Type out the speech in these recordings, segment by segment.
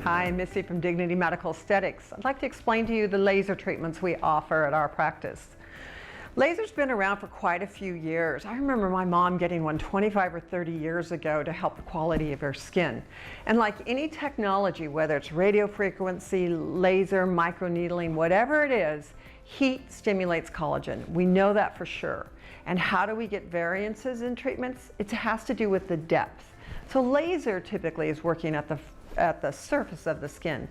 Hi, I'm Missy from Dignity Medical Aesthetics. I'd like to explain to you the laser treatments we offer at our practice. Laser's been around for quite a few years. I remember my mom getting one 25 or 30 years ago to help the quality of her skin. And like any technology, whether it's radio frequency, laser, microneedling, whatever it is, heat stimulates collagen. We know that for sure. And how do we get variances in treatments? It has to do with the depth. So laser typically is working at the surface of the skin.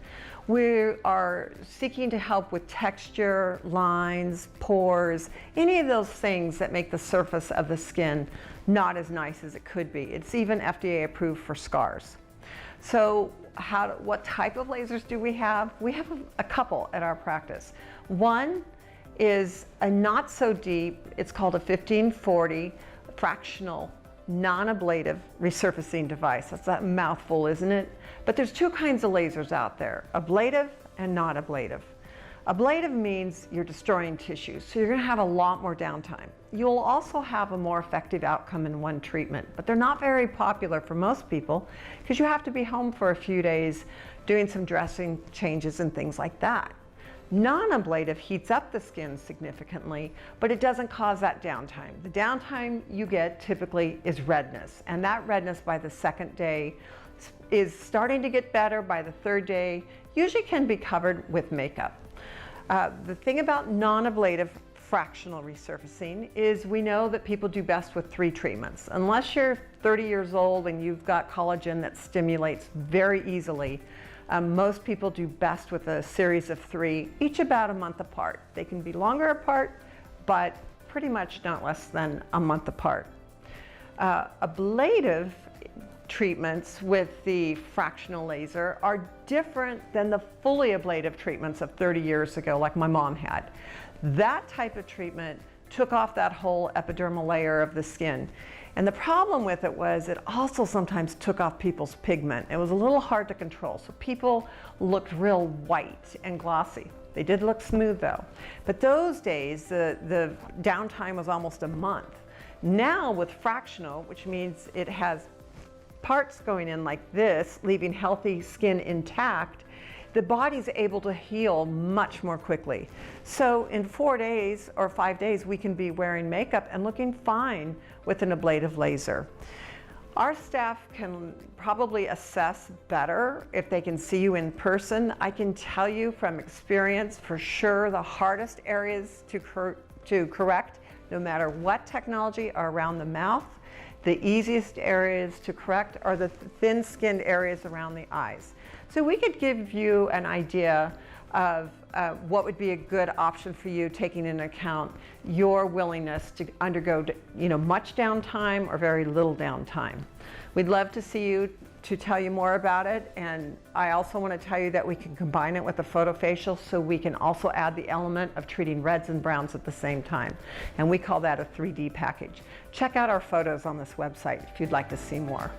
We are seeking to help with texture, lines, pores, any of those things that make the surface of the skin not as nice as it could be. It's even FDA approved for scars. So what type of lasers do we have? We have a couple at our practice. One is a not so deep, it's called a 1540 fractional non-ablative resurfacing device. That's a mouthful, isn't it? But there's two kinds of lasers out there, ablative and not ablative. Ablative means you're destroying tissues, so you're going to have a lot more downtime. You'll also have a more effective outcome in one treatment, but they're not very popular for most people because you have to be home for a few days doing some dressing changes and things like that. Non-ablative heats up the skin significantly, but it doesn't cause that downtime. The downtime you get typically is redness, and that redness by the second day is starting to get better. By the third day, usually can be covered with makeup. The thing about non-ablative fractional resurfacing is we know that people do best with 3 treatments. Unless you're 30 years old and you've got collagen that stimulates very easily, most people do best with a series of 3, each about a month apart. They can be longer apart, but pretty much not less than a month apart. Ablative treatments with the fractional laser are different than the fully ablative treatments of 30 years ago, like my mom had. That type of treatment took off that whole epidermal layer of the skin. And the problem with it was it also sometimes took off people's pigment. It was a little hard to control, so people looked real white and glossy. They did look smooth though. But those days, the downtime was almost a month. Now with fractional, which means it has parts going in like this, leaving healthy skin intact, the body's able to heal much more quickly. So in 4 days or 5 days, we can be wearing makeup and looking fine with an ablative laser. Our staff can probably assess better if they can see you in person. I can tell you from experience, for sure, the hardest areas to correct, no matter what technology, are around the mouth. The easiest areas to correct are the thin-skinned areas around the eyes. So we could give you an idea of what would be a good option for you, taking into account your willingness to undergo much downtime or very little downtime. We'd love to see you to tell you more about it, and I also want to tell you that we can combine it with a photofacial, so we can also add the element of treating reds and browns at the same time, and we call that a 3D package. Check out our photos on this website if you'd like to see more.